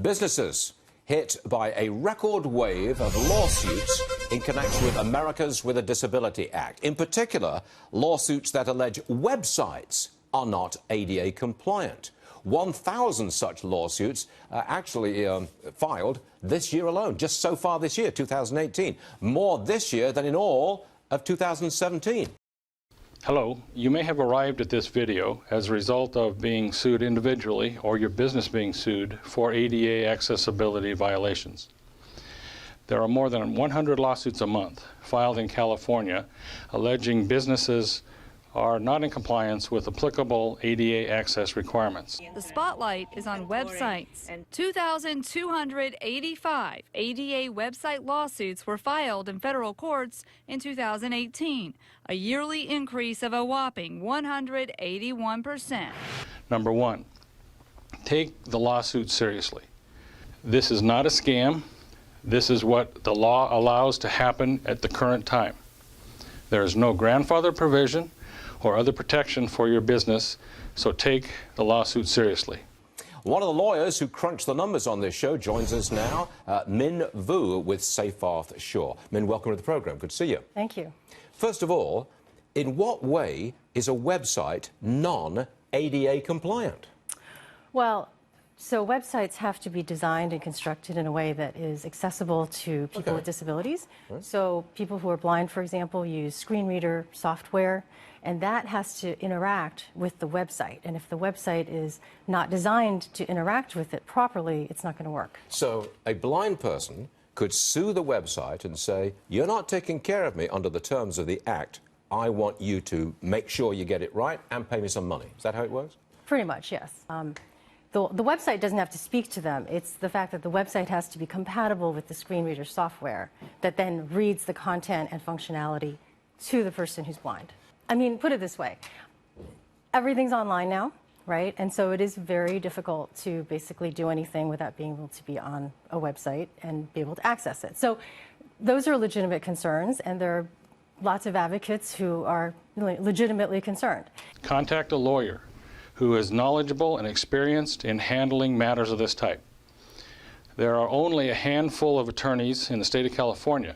Businesses hit by a record wave of lawsuits in connection with America's with a Disability Act. In particular, lawsuits that allege websites are not ADA compliant. 1,000 such lawsuits actually filed this year alone, just so far this year, 2018. More this year than in all of 2017. Hello, you may have arrived at this video as a result of being sued individually or your business being sued for ADA accessibility violations. There are more than 100 lawsuits a month filed in California alleging businesses are not in compliance with applicable ADA access requirements. The spotlight is on websites. 2,285 ADA website lawsuits were filed in federal courts in 2018, a yearly increase of a whopping 181%. Number one, take the lawsuit seriously. This is not a scam. This is what the law allows to happen at the current time. There is no grandfather provision or other protection for your business, so take the lawsuit seriously. One of the lawyers who crunched the numbers on this show joins us now, Min Vu with Seyfarth Shaw. Min, welcome to the program. Good to see you. Thank you. First of all, in what way is a website non-ADA compliant? Well, so websites have to be designed and constructed in a way that is accessible to people with disabilities. Right. So people who are blind, for example, use screen reader software, and that has to interact with the website. And if the website is not designed to interact with it properly, it's not going to work. So a blind person could sue the website and say, you're not taking care of me under the terms of the Act. I want you to make sure you get it right and pay me some money. Is that how it works? Pretty much, yes. The website doesn't have to speak to them. It's the fact that the website has to be compatible with the screen reader software that then reads the content and functionality to the person who's blind. I mean, put it this way. Everything's online now, right? And so it is very difficult to basically do anything without being able to be on a website and be able to access it. So those are legitimate concerns, and there are lots of advocates who are legitimately concerned. Contact a lawyer who is knowledgeable and experienced in handling matters of this type. There are only a handful of attorneys in the state of California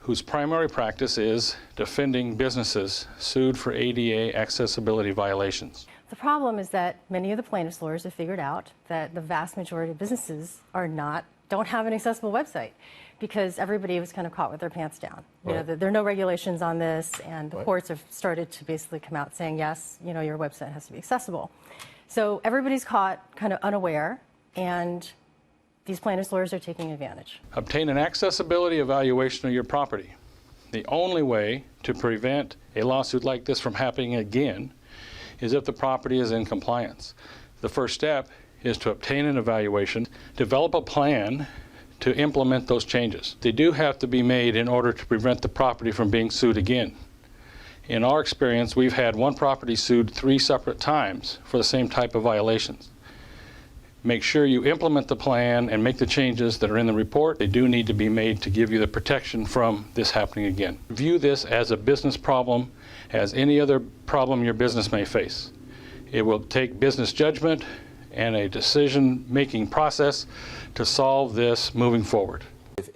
whose primary practice is defending businesses sued for ADA accessibility violations. The problem is that many of the plaintiffs' lawyers have figured out that the vast majority of businesses don't have an accessible website because everybody was kind of caught with their pants down. Right. You know, there are no regulations on this, and the courts have started to basically come out saying, yes, you know, your website has to be accessible. So everybody's caught kind of unaware, and these plaintiffs' lawyers are taking advantage. Obtain an accessibility evaluation of your property. The only way to prevent a lawsuit like this from happening again is if the property is in compliance. The first step is to obtain an evaluation, develop a plan to implement those changes. They do have to be made in order to prevent the property from being sued again. In our experience, we've had one property sued 3 separate times for the same type of violations. Make sure you implement the plan and make the changes that are in the report. They do need to be made to give you the protection from this happening again. View this as a business problem, as any other problem your business may face. It will take business judgment and a decision-making process to solve this moving forward.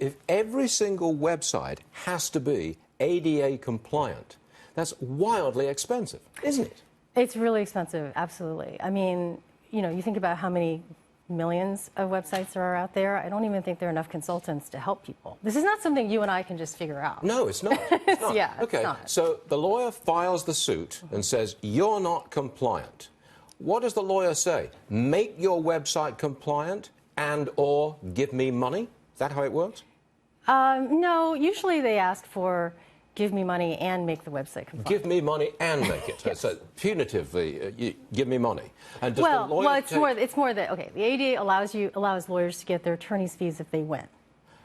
If every single website has to be ADA compliant, that's wildly expensive, isn't it? It's really expensive, absolutely. I mean, you know, you think about how many millions of websites there are out there. I don't even think there are enough consultants to help people. This is not something you and I can just figure out. No, it's not. It's not. Yeah, okay, it's not. So the lawyer files the suit and says, you're not compliant. What does the lawyer say? Make your website compliant and or give me money? Is that how it works? No, usually they ask for give me money and make the website compliant. Give me money and make it. Yes. So punitively, you give me money. And does Well, the lawyer it's more that, okay, the ADA allows lawyers to get their attorney's fees if they win.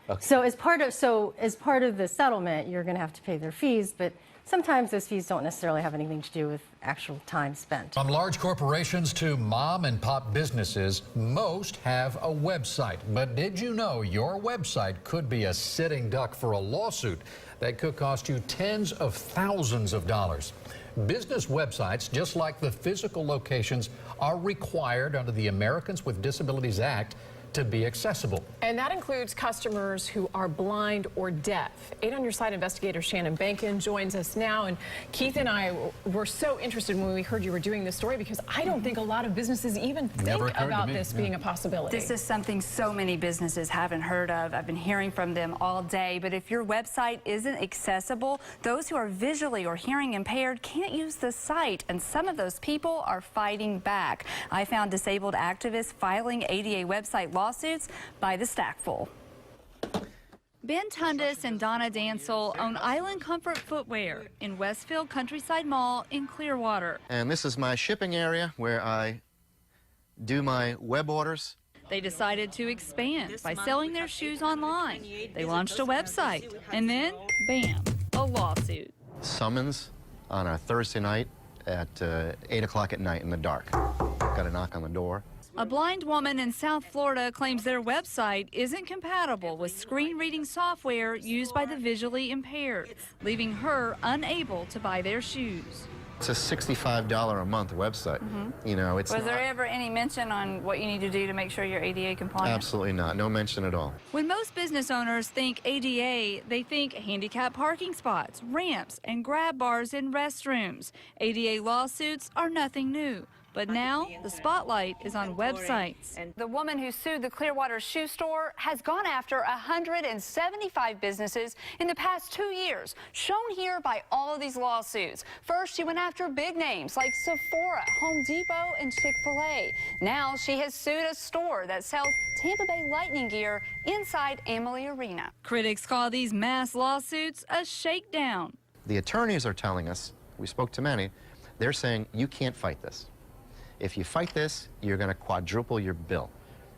Okay. So as part of the settlement, you're going to have to pay their fees, but sometimes those fees don't necessarily have anything to do with actual time spent. From large corporations to mom and pop businesses, most have a website. But did you know your website could be a sitting duck for a lawsuit that could cost you tens of thousands of dollars? Business websites, just like the physical locations, are required under the Americans with Disabilities Act to be accessible. And that includes customers who are blind or deaf. 8 on Your Side investigator Shannon Bankin joins us now. And Keith and I were so interested when we heard you were doing this story, because I don't think a lot of businesses even think about this being a possibility. This is something so many businesses haven't heard of. I've been hearing from them all day. But if your website isn't accessible, those who are visually or hearing impaired can't use the site. And some of those people are fighting back. I found disabled activists filing ADA website lawsuits by the stackful. Ben Tundis and Donna Dansel own Island Comfort Footwear in Westfield Countryside Mall in Clearwater. And this is my shipping area where I do my web orders. They decided to expand by selling their shoes online. They launched a website, and then, bam, a lawsuit. Summons on a Thursday night at 8 o'clock at night in the dark. Got a knock on the door. A blind woman in South Florida claims their website isn't compatible with screen reading software used by the visually impaired, leaving her unable to buy their shoes. It's a $65 a month website. You know, it's Was there ever any mention on what you need to do to make sure you're ADA compliant? absolutely not. No mention at all. When most business owners think ADA, they think handicap parking spots, ramps, and grab bars in restrooms. ADA lawsuits are nothing new. But now, the spotlight is on websites. The woman who sued the Clearwater shoe store has gone after 175 businesses in the past 2 years, shown here by all of these lawsuits. First, she went after big names like Sephora, Home Depot, and Chick-fil-A. Now she has sued a store that sells Tampa Bay Lightning gear inside Amalie Arena. Critics call these mass lawsuits a shakedown. The attorneys are telling us, we spoke to many, they're saying you can't fight this. If you fight this, you're going to quadruple your bill.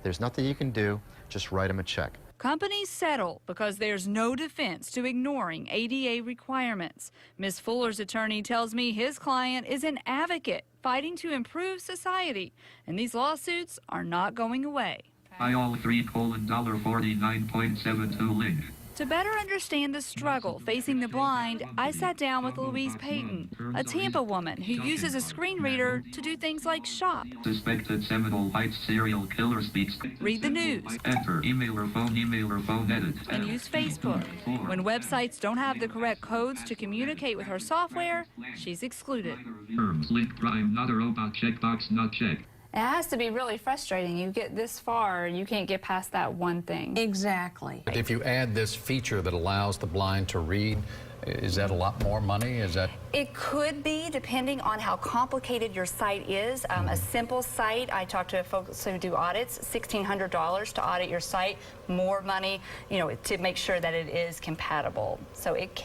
There's nothing you can do, just write them a check. Companies settle because there's no defense to ignoring ADA requirements. Ms. Fuller's attorney tells me his client is an advocate fighting to improve society, and these lawsuits are not going away. $3:49.72 link. To better understand the struggle facing the blind, I sat down with Louise Payton, a Tampa woman who uses a screen reader to do things like shop, Suspected Seminole Heights serial killer speaks. read the news, Enter email or phone edit. and use Facebook. When websites don't have the correct codes to communicate with her software, she's excluded. Terms link prime not a robot checkbox not checked. It has to be really frustrating. You get this far, you can't get past that one thing. Exactly. If you add this feature that allows the blind to read, is that a lot more money? Is that? It could be, depending on how complicated your site is. A simple site, I talk to folks who do audits, $1,600 to audit your site, more money, you know, to make sure that it is compatible. So it